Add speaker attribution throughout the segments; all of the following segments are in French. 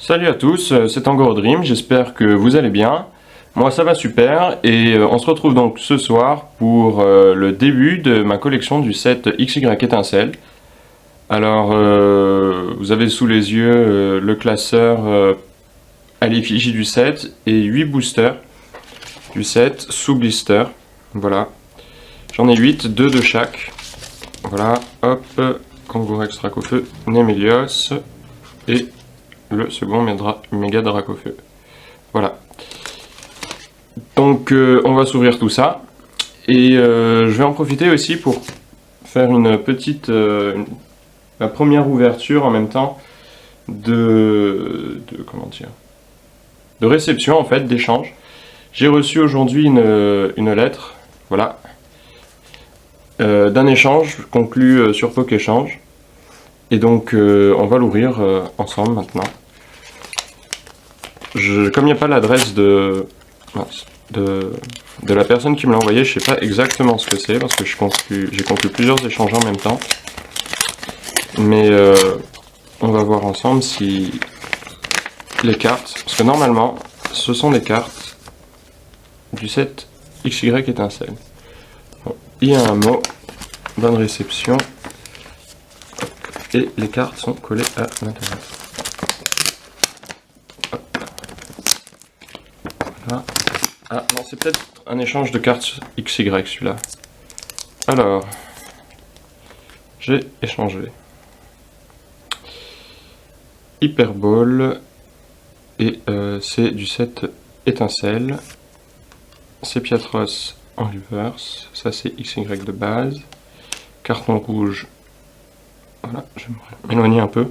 Speaker 1: Salut à tous, c'est Angoro Dream, j'espère que vous allez bien. Moi ça va super et on se retrouve donc ce soir pour le début de ma collection du set XY étincelle. Alors vous avez sous les yeux le classeur à l'effigie du set et 8 boosters du set sous blister. Voilà, j'en ai 8, 2 de chaque. Voilà, hop, Kangourex Dracofeu, Nemelios et le second méga Dracofeu. Voilà. Donc on va s'ouvrir tout ça. Et je vais en profiter aussi pour faire une petite... la première ouverture en même temps comment dire, de réception en fait, d'échange. J'ai reçu aujourd'hui une lettre, voilà, d'un échange conclu sur PokéChange. Et donc on va l'ouvrir ensemble maintenant. Comme il n'y a pas l'adresse de la personne qui me l'a envoyé, je sais pas exactement ce que c'est parce que j'ai conclu plusieurs échanges en même temps. Mais on va voir ensemble si les cartes, parce que normalement ce sont des cartes du set XY étincelle. Bon, il y a un mot, bonne réception, et les cartes sont collées à l'intérieur. Voilà. Ah non, c'est peut-être un échange de cartes XY celui-là. Alors, j'ai échangé Hyperball et c'est du set étincelle. Sepiatros en reverse, ça c'est XY de base. Carton rouge, voilà, je vais m'éloigner un peu.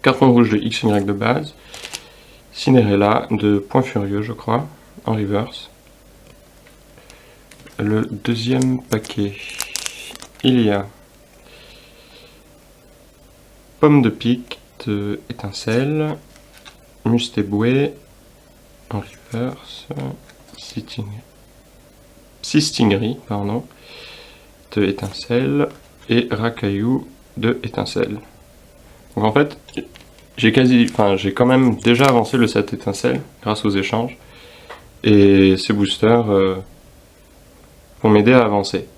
Speaker 1: Carton rouge de XY de base. Cinderella de Point Furieux, je crois, en reverse. Le deuxième paquet, il y a Pomme de pique de Étincelle, Mustéboué en reverse, Sistingri, pardon, de Étincelle, et Racaillou de Étincelle. Donc en fait, j'ai quand même déjà avancé le set étincelle grâce aux échanges et ces boosters vont m'aider à avancer.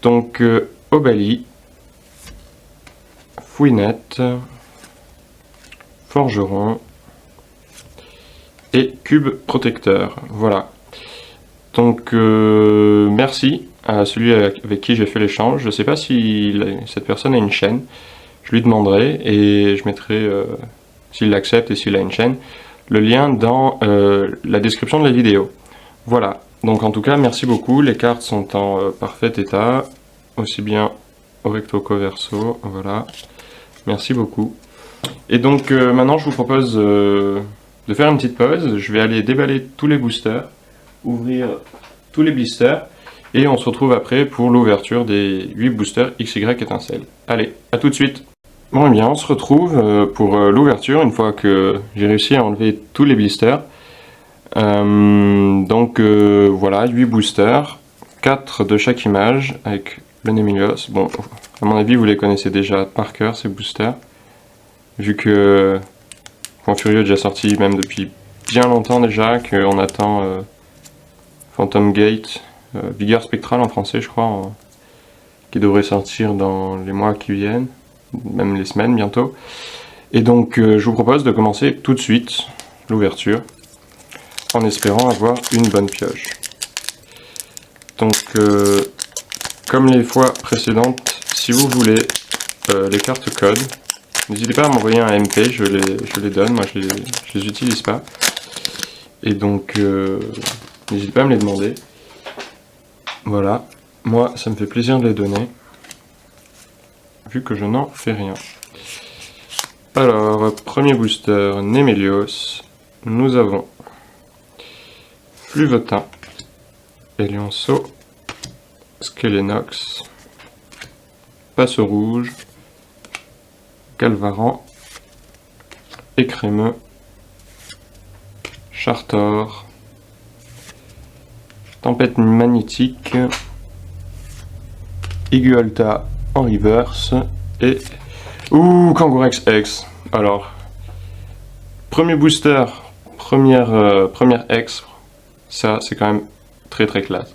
Speaker 1: Donc Obali, Fouinette, Forgeron et Cube Protecteur. Voilà. Donc merci à celui avec qui j'ai fait l'échange. Je ne sais pas si cette personne a une chaîne. Je lui demanderai et je mettrai, s'il l'accepte et s'il a une chaîne, le lien dans la description de la vidéo. Voilà, donc en tout cas, merci beaucoup. Les cartes sont en parfait état, aussi bien au recto qu'au verso. Voilà, merci beaucoup. Et donc maintenant, je vous propose de faire une petite pause. Je vais aller déballer tous les boosters, ouvrir tous les blisters, et on se retrouve après pour l'ouverture des 8 boosters XY étincelle. Allez, à tout de suite. Bon et bien, on se retrouve pour l'ouverture une fois que j'ai réussi à enlever tous les blisters. Donc voilà, 8 boosters, 4 de chaque image avec le Nemelios. Bon, à mon avis, vous les connaissez déjà par cœur ces boosters, vu que Point Furieux est déjà sorti même depuis bien longtemps déjà, qu'on attend Phantom Gate, Vigueur Spectrale en français je crois, qui devrait sortir dans les mois qui viennent. Même les semaines bientôt. Et donc je vous propose de commencer tout de suite l'ouverture en espérant avoir une bonne pioche. Donc comme les fois précédentes, si vous voulez les cartes codes, n'hésitez pas à m'envoyer un MP, je les donne, moi je les utilise pas. Et donc n'hésitez pas à me les demander. Voilà, moi ça me fait plaisir de les donner, vu que je n'en fais rien. Alors, premier booster, Nemelios. Nous avons Fluvetin, Elionceau, Skelenox, Passe Rouge, Galvaran, Écrémeux, Chartor, Tempête Magnétique, Igualta en reverse et Kangourex X. Alors premier booster, première ex, ça c'est quand même très très classe.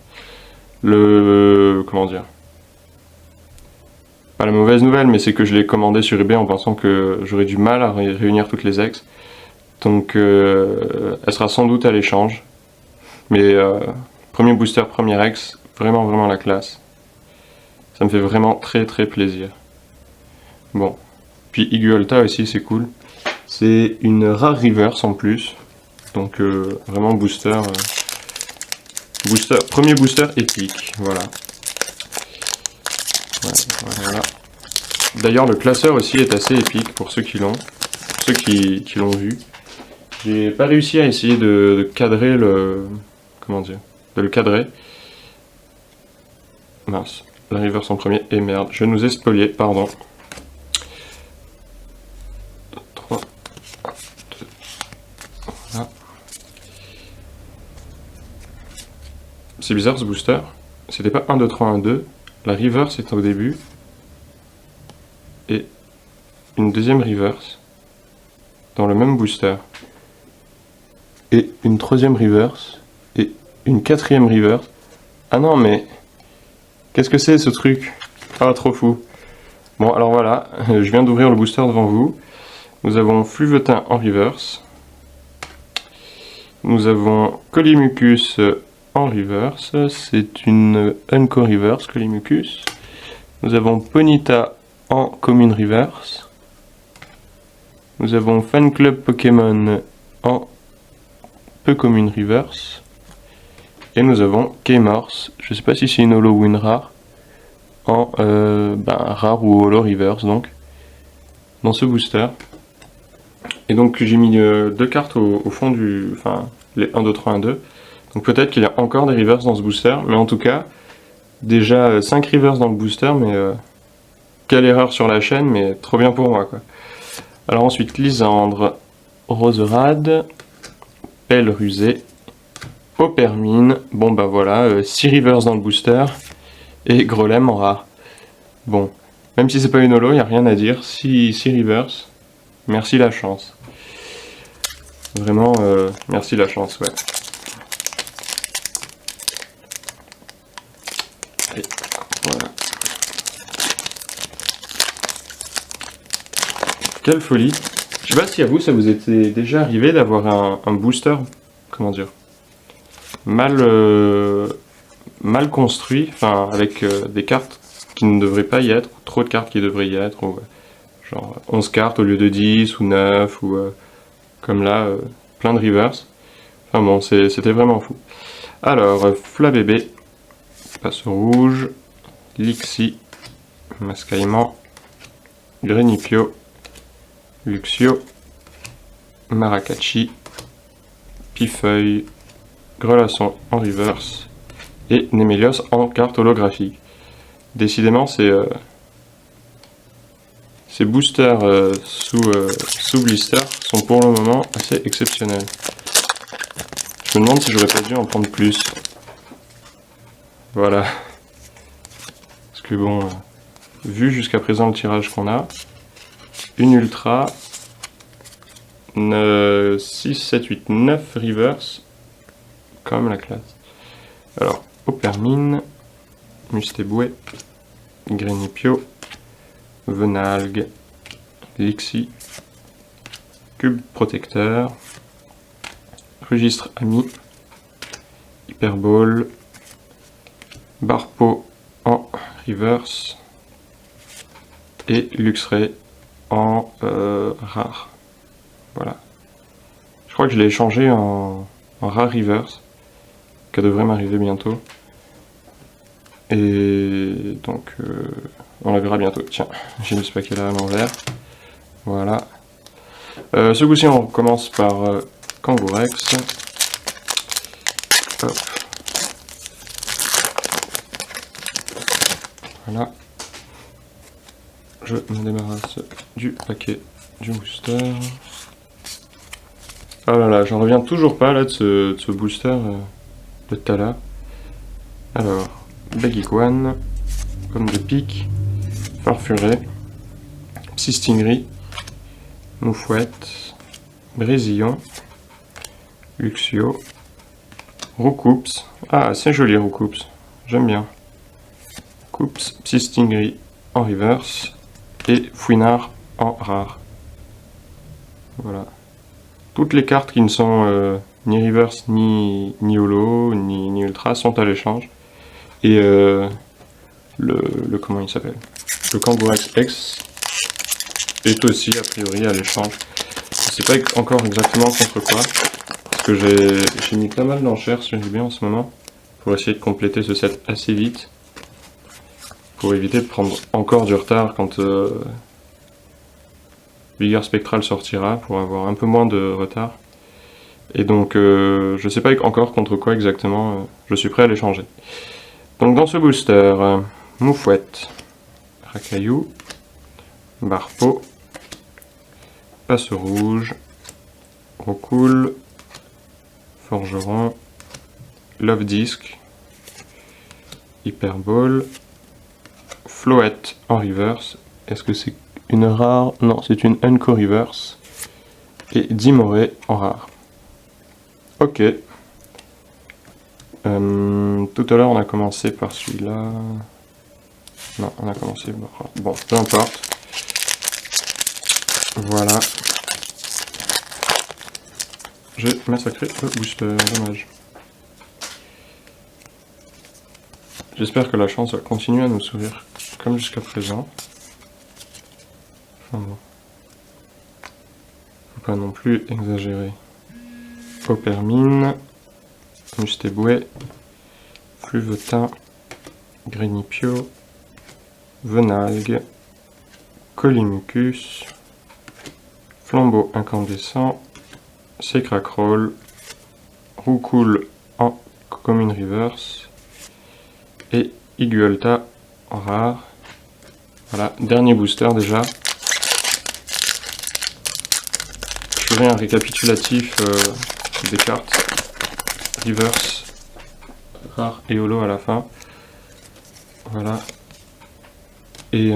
Speaker 1: Comment dire? Pas la mauvaise nouvelle, mais c'est que je l'ai commandé sur eBay en pensant que j'aurais du mal à réunir toutes les ex. Donc elle sera sans doute à l'échange. Mais premier booster, première ex, vraiment vraiment la classe. Ça me fait vraiment très très plaisir. Bon. Puis Igualta aussi c'est cool. C'est une rare reverse en plus. Donc vraiment booster. Premier booster épique. Voilà. Voilà. D'ailleurs le classeur aussi est assez épique pour ceux qui l'ont. Pour ceux qui l'ont vu. J'ai pas réussi à essayer de cadrer le... Comment dire? De le cadrer. Mince. La reverse en premier. Et merde, je nous ai spolié, pardon. 3, 2, voilà. C'est bizarre ce booster. C'était pas 1, 2, 3, 1, 2. La reverse est au début. Et une deuxième reverse. Dans le même booster. Et une troisième reverse. Et une quatrième reverse. Ah non mais... Qu'est-ce que c'est ce truc? Ah, trop fou. Bon, alors voilà, je viens d'ouvrir le booster devant vous. Nous avons Fluvetin en reverse. Nous avons Colimucus en reverse. C'est une Unco reverse, Colimucus. Nous avons Ponyta en commune reverse. Nous avons Fan Club Pokémon en peu commune reverse. Et nous avons K-Morse, je sais pas si c'est une holo ou une rare, en rare ou holo reverse donc, dans ce booster. Et donc j'ai mis deux cartes au fond du... Enfin, les 1, 2, 3, 1, 2. Donc peut-être qu'il y a encore des reverse dans ce booster, mais en tout cas, déjà 5 reverse dans le booster, mais quelle erreur sur la chaîne, mais trop bien pour moi quoi. Alors ensuite, Lysandre, Roserade, Pelle Rusée, Opermine, bon bah voilà, 6 reverse dans le booster, et Grelem en rare. Bon, même si c'est pas une holo, il n'y a rien à dire, 6 reverse, merci la chance. Vraiment, merci la chance, ouais. Et voilà. Quelle folie. Je sais pas si à vous, ça vous était déjà arrivé d'avoir un booster, comment dire, mal construit, enfin avec des cartes qui ne devraient pas y être, ou trop de cartes qui devraient y être, ou genre 11 cartes au lieu de 10 ou 9, ou comme là, plein de reverse. Enfin bon, c'était vraiment fou. Alors, Flabébé, Passe Rouge, Lixie, Mascaïman, Grenipio, Luxio, Maracacci, Pifeuille, Grelasson en reverse et Némélios en carte holographique. Décidément, ces boosters sous blister sont pour le moment assez exceptionnels. Je me demande si j'aurais pas dû en prendre plus. Voilà. Parce que bon, vu jusqu'à présent le tirage qu'on a, une ultra, 6, 7, 8, 9 reverse, quand même la classe. Alors, Opermine, Mustéboué, Grenipio, Venalgue, Lixie, Cube Protecteur, Registre Ami, Hyperball, Barpo en reverse et Luxray en rare. Voilà. Je crois que je l'ai échangé en rare reverse, qui devrait m'arriver bientôt. Et donc, on la verra bientôt. Tiens, j'ai mis ce paquet là à l'envers. Voilà. Ce coup-ci, on commence par Kangourex. Hop. Voilà. Je me débarrasse du paquet du booster. Oh là là, j'en reviens toujours pas là de ce booster de tout à l'heure. Alors, Bagiguane, Pomme de Pique, Farfuré, Psystingri, Moufouette, Brésillon, Luxio, Roucoups. Ah, c'est joli Roucoups, j'aime bien. Coups, Psystingri en reverse et Fouinard en rare. Voilà. Toutes les cartes qui ne sont ni reverse, ni holo, ni ultra sont à l'échange. Et le comment il s'appelle? Le Kangourex X est aussi a priori à l'échange. Je sais pas encore exactement contre quoi, parce que j'ai mis pas mal d'enchères sur eBay en ce moment, pour essayer de compléter ce set assez vite, pour éviter de prendre encore du retard quand Vigueur Spectral sortira, pour avoir un peu moins de retard. Et donc je sais pas encore contre quoi exactement, je suis prêt à les changer. Donc dans ce booster, Moufouette, Racaillou, Barpeau, Passe Rouge, Roucoule, Forgeron, Love Disc, Hyperball, Floette en reverse. Est-ce que c'est une rare? Non, c'est une Unco reverse. Et Dimoré en rare. Ok. Tout à l'heure on a commencé par celui-là. Non, on a commencé par... Bon, peu importe. Voilà. J'ai massacré le booster, dommage. J'espère que la chance va continuer à nous sourire comme jusqu'à présent. Enfin bon. Faut pas non plus exagérer. Paupermine, Mustéboué, Fluvetin, Grénipio, Venalgue, Colimucus, Flambeau incandescent, Secracroll, Roucoule en commune reverse et Iguelta en rare. Voilà, dernier booster déjà. Je ferai un récapitulatif des cartes reverse, rare et holo à la fin. Voilà. Et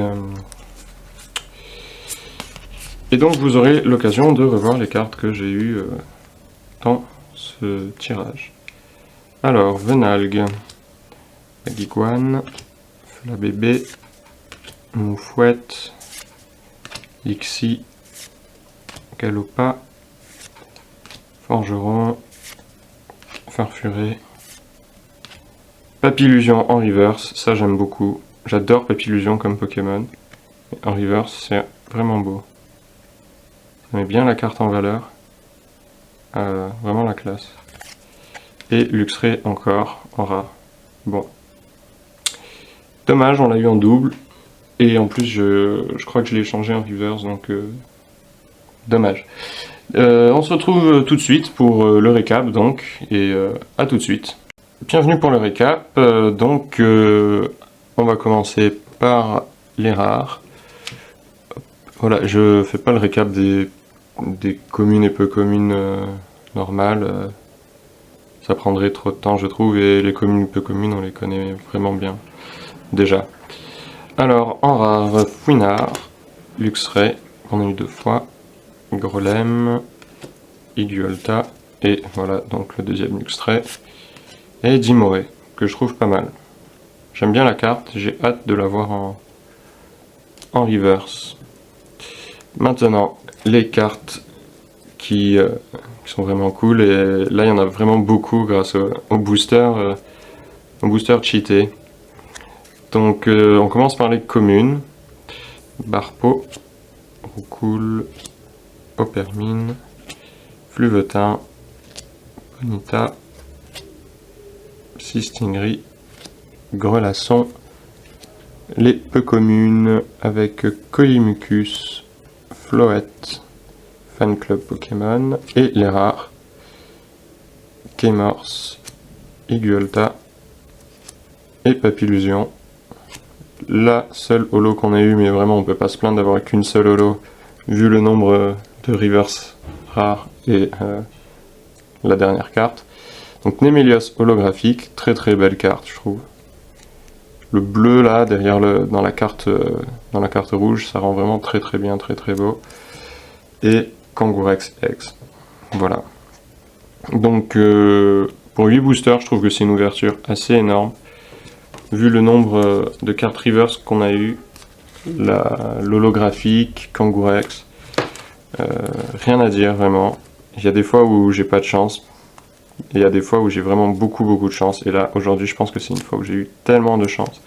Speaker 1: donc vous aurez l'occasion de revoir les cartes que j'ai eues dans ce tirage. Alors, Venalgue, Aguiguane, Flabébé, Moufouette, Lixi, Galopa, Forgeron, Farfuré, Papillusion en reverse, ça j'aime beaucoup. J'adore Papillusion comme Pokémon. En reverse, c'est vraiment beau. Ça met bien la carte en valeur. Vraiment la classe. Et Luxray encore en rare. Bon. Dommage, on l'a eu en double. Et en plus, je crois que je l'ai changé en reverse, donc dommage. On se retrouve tout de suite pour le récap, donc, et à tout de suite. Bienvenue pour le récap. On va commencer par les rares. Voilà, je fais pas le récap des communes et peu communes normales. Ça prendrait trop de temps, je trouve, et les communes et peu communes, on les connaît vraiment bien, déjà. Alors, en rare, Fouinard, Luxray, on a eu 2 fois, Grolem, Iguelta, et voilà, donc le deuxième Luxray, et Dimoré, que je trouve pas mal. J'aime bien la carte, j'ai hâte de la voir en reverse. Maintenant, les cartes qui sont vraiment cool, et là il y en a vraiment beaucoup grâce au booster cheaté. Donc on commence par les communes. Barpeau, Roucoule, Paupermine, Fluvetin, Bonita, Psystingri, Grelasson, les peu communes avec Colimucus, Floette, Fan Club Pokémon, et les rares, Keymorse, Iguelta et Papillusion. La seule holo qu'on a eu, mais vraiment on peut pas se plaindre d'avoir qu'une seule holo, vu le nombre de reverse rares et la dernière carte. Donc Némélios holographique, très très belle carte je trouve. Le bleu là derrière dans la carte rouge, ça rend vraiment très très bien, très très beau. Et Kangourex X. Voilà. Donc pour 8 boosters, je trouve que c'est une ouverture assez énorme. Vu le nombre de cartes reverse qu'on a eu, l'holographique, Kangourex, rien à dire vraiment. Il y a des fois où j'ai pas de chance, et il y a des fois où j'ai vraiment beaucoup de chance, et là aujourd'hui je pense que c'est une fois où j'ai eu tellement de chance.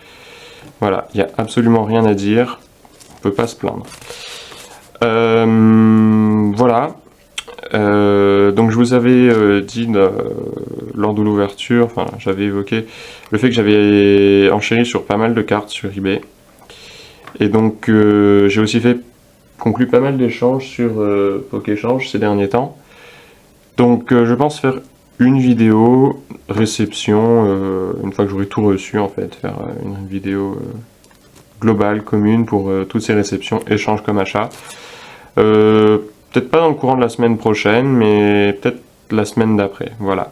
Speaker 1: Voilà, il n'y a absolument rien à dire, on peut pas se plaindre. Voilà. Donc je vous avais dit lors de l'ouverture, enfin j'avais évoqué le fait que j'avais enchéri sur pas mal de cartes sur eBay. Et donc j'ai aussi conclu pas mal d'échanges sur Pokéchange ces derniers temps. Donc je pense faire une vidéo réception, une fois que j'aurai tout reçu en fait, faire une vidéo globale, commune pour toutes ces réceptions, échanges comme achats. Peut-être pas dans le courant de la semaine prochaine, mais peut-être la semaine d'après, voilà.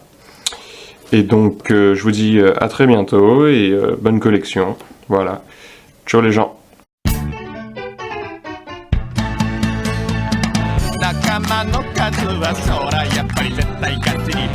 Speaker 1: Et donc je vous dis à très bientôt et bonne collection, voilà. Ciao les gens. 仲間の数はそらやっぱり絶対勝ちに